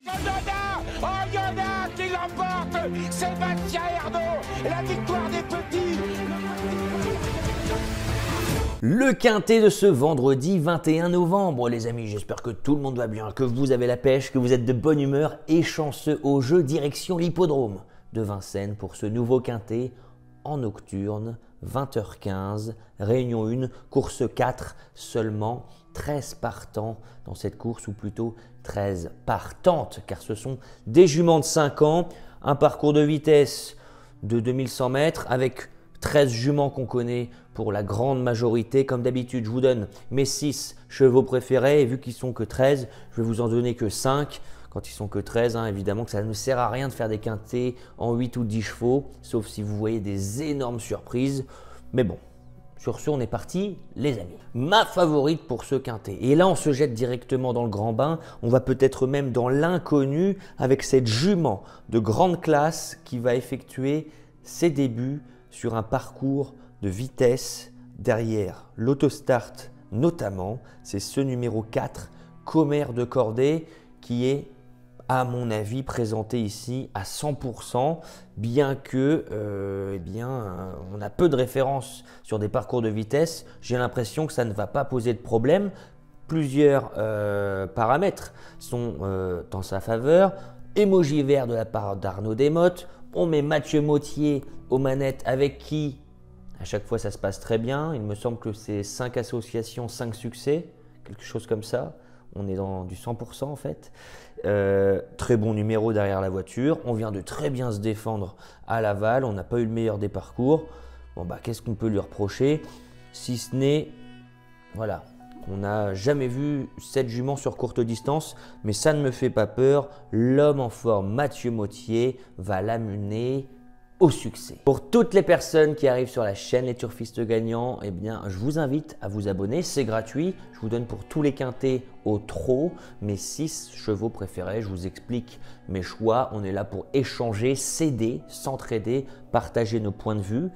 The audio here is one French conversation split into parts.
Oh, Yona qui l'emporte, Sébastien Ernaud, la victoire des petits. Le quintet de ce vendredi 21 novembre, les amis, j'espère que tout le monde va bien, que vous avez la pêche, que vous êtes de bonne humeur et chanceux au jeu, direction l'hippodrome de Vincennes pour ce nouveau quintet en nocturne, 20h15, réunion 1, course 4, seulement 13 partants dans cette course, ou plutôt 13 partantes, car ce sont des juments de 5 ans, un parcours de vitesse de 2100 mètres avec 13 juments qu'on connaît pour la grande majorité. Comme d'habitude, je vous donne mes 6 chevaux préférés et vu qu'ils sont que 13, je vais vous en donner que 5. Quand ils sont que 13, évidemment que ça ne sert à rien de faire des quintets en 8 ou 10 chevaux, sauf si vous voyez des énormes surprises. Mais bon, sur ce, on est parti, les amis. Ma favorite pour ce quintet. Et là, on se jette directement dans le grand bain. On va peut-être même dans l'inconnu avec cette jument de grande classe qui va effectuer ses débuts sur un parcours de vitesse derrière l'autostart notamment. C'est ce numéro 4, Commère de Cordée, qui est à mon avis présenté ici à 100%, bien que on a peu de références sur des parcours de vitesse. J'ai l'impression que ça ne va pas poser de problème. Plusieurs paramètres sont en sa faveur. Émoji vert de la part d'Arnaud Desmottes. On met Mathieu Mottier aux manettes, avec qui à chaque fois ça se passe très bien. Il me semble que c'est 5 associations, 5 succès, quelque chose comme ça. On est dans du 100% en fait. Très bon numéro derrière la voiture. On vient de très bien se défendre à Laval. On n'a pas eu le meilleur des parcours. Bon qu'est-ce qu'on peut lui reprocher? Si ce n'est, voilà, on n'a jamais vu cette jument sur courte distance, mais ça ne me fait pas peur. L'homme en forme, Mathieu Mottier, va l'amener au succès. Pour toutes les personnes qui arrivent sur la chaîne Les Turfistes Gagnants, je vous invite à vous abonner, c'est gratuit. Je vous donne pour tous les quintets au trot mes 6 chevaux préférés. Je vous explique mes choix. On est là pour échanger, s'aider, s'entraider, partager nos points de vue,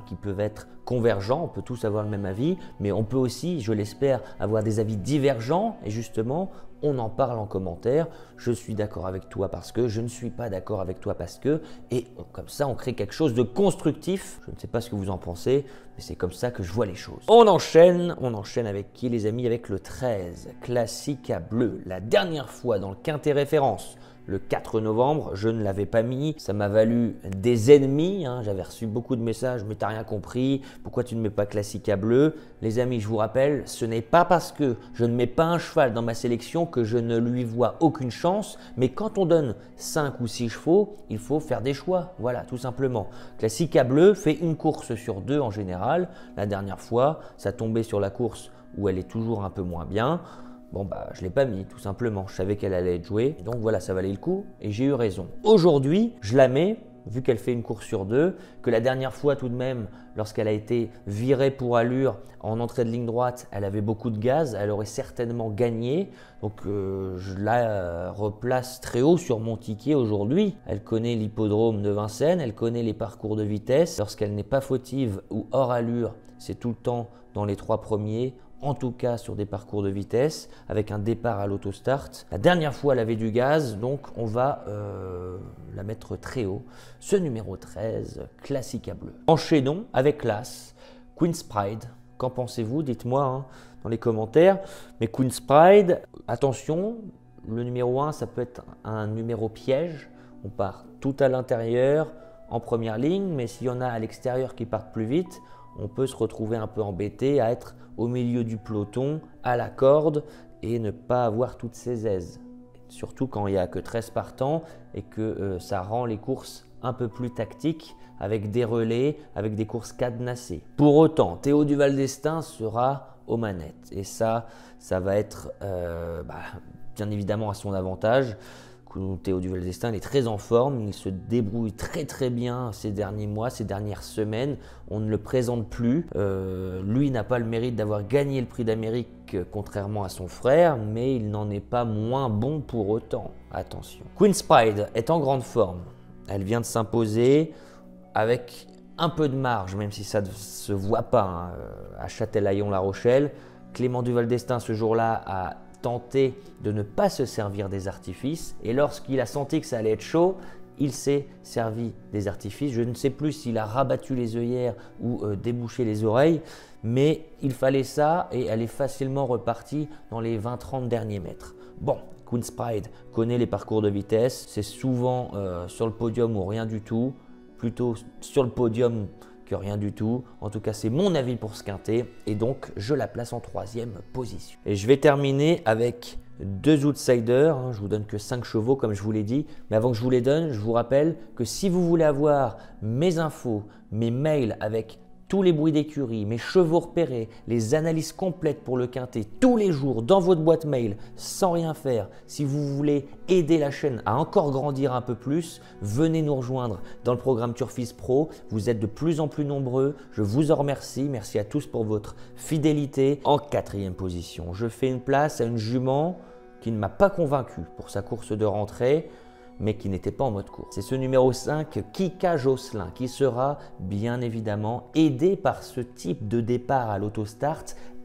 qui peuvent être convergents. On peut tous avoir le même avis, mais on peut aussi, je l'espère, avoir des avis divergents. Et justement, on en parle en commentaire. Je suis d'accord avec toi parce que, je ne suis pas d'accord avec toi parce que, et comme ça, on crée quelque chose de constructif. Je ne sais pas ce que vous en pensez, mais c'est comme ça que je vois les choses. On enchaîne avec qui, les amis? Avec le 13, Classica Bleu. La dernière fois dans le quintet référence, le 4 novembre, je ne l'avais pas mis, ça m'a valu des ennemis, j'avais reçu beaucoup de messages, mais t'as rien compris, pourquoi tu ne mets pas Classica Bleu? Les amis, je vous rappelle, ce n'est pas parce que je ne mets pas un cheval dans ma sélection que je ne lui vois aucune chance, mais quand on donne 5 ou 6 chevaux, il faut faire des choix, voilà, tout simplement. Classica Bleu fait une course sur 2 en général. La dernière fois, ça tombait sur la course où elle est toujours un peu moins bien. Je ne l'ai pas mis, tout simplement. Je savais qu'elle allait être jouée. Donc voilà, ça valait le coup et j'ai eu raison. Aujourd'hui, je la mets, vu qu'elle fait une course sur 2, que la dernière fois tout de même, lorsqu'elle a été virée pour allure en entrée de ligne droite, elle avait beaucoup de gaz, elle aurait certainement gagné. Donc je la replace très haut sur mon ticket aujourd'hui. Elle connaît l'hippodrome de Vincennes, elle connaît les parcours de vitesse. Lorsqu'elle n'est pas fautive ou hors allure, c'est tout le temps dans les 3 premiers. En tout cas sur des parcours de vitesse, avec un départ à l'autostart. La dernière fois, elle avait du gaz, donc on va la mettre très haut. Ce numéro 13, Classica Bleu. Enchaînons avec l'As, Queen's Pride. Qu'en pensez-vous? Dites-moi dans les commentaires. Mais Queen's Pride, attention, le numéro 1, ça peut être un numéro piège. On part tout à l'intérieur, en première ligne, mais s'il y en a à l'extérieur qui partent plus vite, on peut se retrouver un peu embêté à être au milieu du peloton, à la corde, et ne pas avoir toutes ses aises. Surtout quand il n'y a que 13 partants et que ça rend les courses un peu plus tactiques, avec des relais, avec des courses cadenassées. Pour autant, Théo Duval d'Estaing sera aux manettes. Et ça va être bien évidemment à son avantage. Théo Duval d'Estaing est très en forme, il se débrouille très bien ces derniers mois, ces dernières semaines. On ne le présente plus. Lui n'a pas le mérite d'avoir gagné le prix d'Amérique contrairement à son frère, mais il n'en est pas moins bon pour autant. Attention. Queen's Pride est en grande forme. Elle vient de s'imposer avec un peu de marge, même si ça ne se voit pas à Châtelaillon-La Rochelle. Clément Duval d'Estaing ce jour-là a tenté de ne pas se servir des artifices et lorsqu'il a senti que ça allait être chaud, il s'est servi des artifices. Je ne sais plus s'il a rabattu les œillères ou débouché les oreilles, mais il fallait ça et elle est facilement repartie dans les 20-30 derniers mètres. Bon, Queen's Pride connaît les parcours de vitesse, c'est souvent sur le podium ou rien du tout, plutôt sur le podium que rien du tout. En tout cas, c'est mon avis pour ce quintet et donc je la place en 3e position. Et je vais terminer avec 2 outsiders, je vous donne que 5 chevaux comme je vous l'ai dit, mais avant que je vous les donne, je vous rappelle que si vous voulez avoir mes infos, mes mails avec tous les bruits d'écurie, mes chevaux repérés, les analyses complètes pour le quintet tous les jours dans votre boîte mail sans rien faire. Si vous voulez aider la chaîne à encore grandir un peu plus, venez nous rejoindre dans le programme Turfis Pro. Vous êtes de plus en plus nombreux. Je vous en remercie. Merci à tous pour votre fidélité. En 4e position, je fais une place à une jument qui ne m'a pas convaincu pour sa course de rentrée, mais qui n'était pas en mode course. C'est ce numéro 5, Kika Josselin, qui sera bien évidemment aidé par ce type de départ à l'autostart.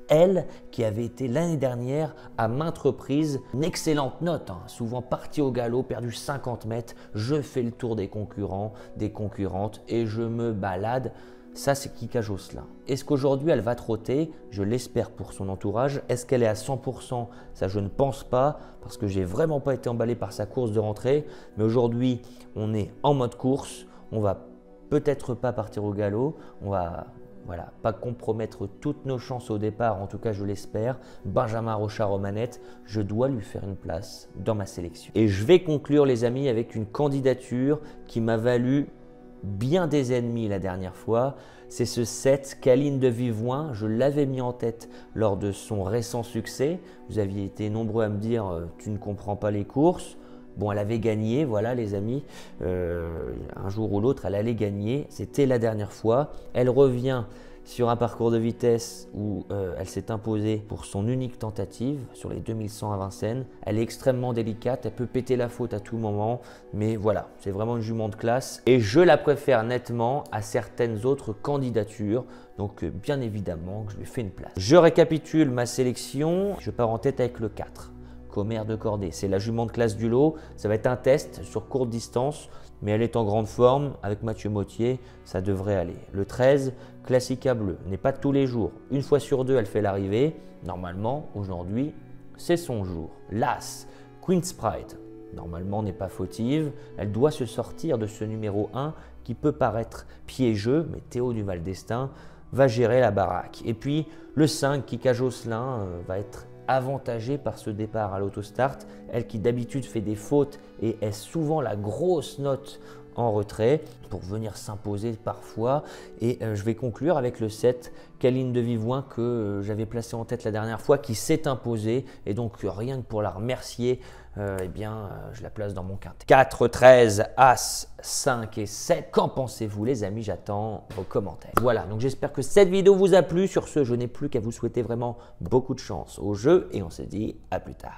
Elle, qui avait été l'année dernière à maintes reprises une excellente note, souvent partie au galop, perdu 50 mètres. Je fais le tour des concurrents, des concurrentes et je me balade. Ça, c'est Kika Josselin. Est-ce qu'aujourd'hui, elle va trotter? Je l'espère pour son entourage. Est-ce qu'elle est à 100%? Ça, je ne pense pas parce que j'ai vraiment pas été emballé par sa course de rentrée. Mais aujourd'hui, on est en mode course. On va peut-être pas partir au galop. On va pas compromettre toutes nos chances au départ. En tout cas, je l'espère. Benjamin Rochard aux manettes, je dois lui faire une place dans ma sélection. Et je vais conclure, les amis, avec une candidature qui m'a valu bien des ennemis la dernière fois. C'est ce 7 Caline de Vivoin. Je l'avais mis en tête lors de son récent succès. Vous aviez été nombreux à me dire tu ne comprends pas les courses. Bon, elle avait gagné, voilà les amis. Un jour ou l'autre, elle allait gagner. C'était la dernière fois. Elle revient sur un parcours de vitesse où elle s'est imposée pour son unique tentative sur les 2100 à Vincennes. Elle est extrêmement délicate, elle peut péter la faute à tout moment, mais voilà, c'est vraiment une jument de classe et je la préfère nettement à certaines autres candidatures. Donc bien évidemment que je lui fais une place. Je récapitule ma sélection, je pars en tête avec le 4. Commère de Cordée, c'est la jument de classe du lot. Ça va être un test sur courte distance, mais elle est en grande forme. Avec Mathieu Mottier, ça devrait aller. Le 13, Classica Bleu, n'est pas de tous les jours. Une fois sur deux, elle fait l'arrivée. Normalement, aujourd'hui, c'est son jour. L'As, Queen's Pride, normalement n'est pas fautive. Elle doit se sortir de ce numéro 1 qui peut paraître piégeux, mais Théo Duval d'Estaing va gérer la baraque. Et puis le 5, Kika Josselin, va être avantagée par ce départ à l'autostart. Elle qui d'habitude fait des fautes et est souvent la grosse note en retrait pour venir s'imposer parfois. Et je vais conclure avec le 7, Caline de Vivoin, que j'avais placé en tête la dernière fois, qui s'est imposée. Et donc rien que pour la remercier, je la place dans mon quintet. 4, 13, As, 5 et 7. Qu'en pensez-vous les amis? J'attends vos commentaires. Voilà, donc j'espère que cette vidéo vous a plu. Sur ce, je n'ai plus qu'à vous souhaiter vraiment beaucoup de chance au jeu et on se dit à plus tard.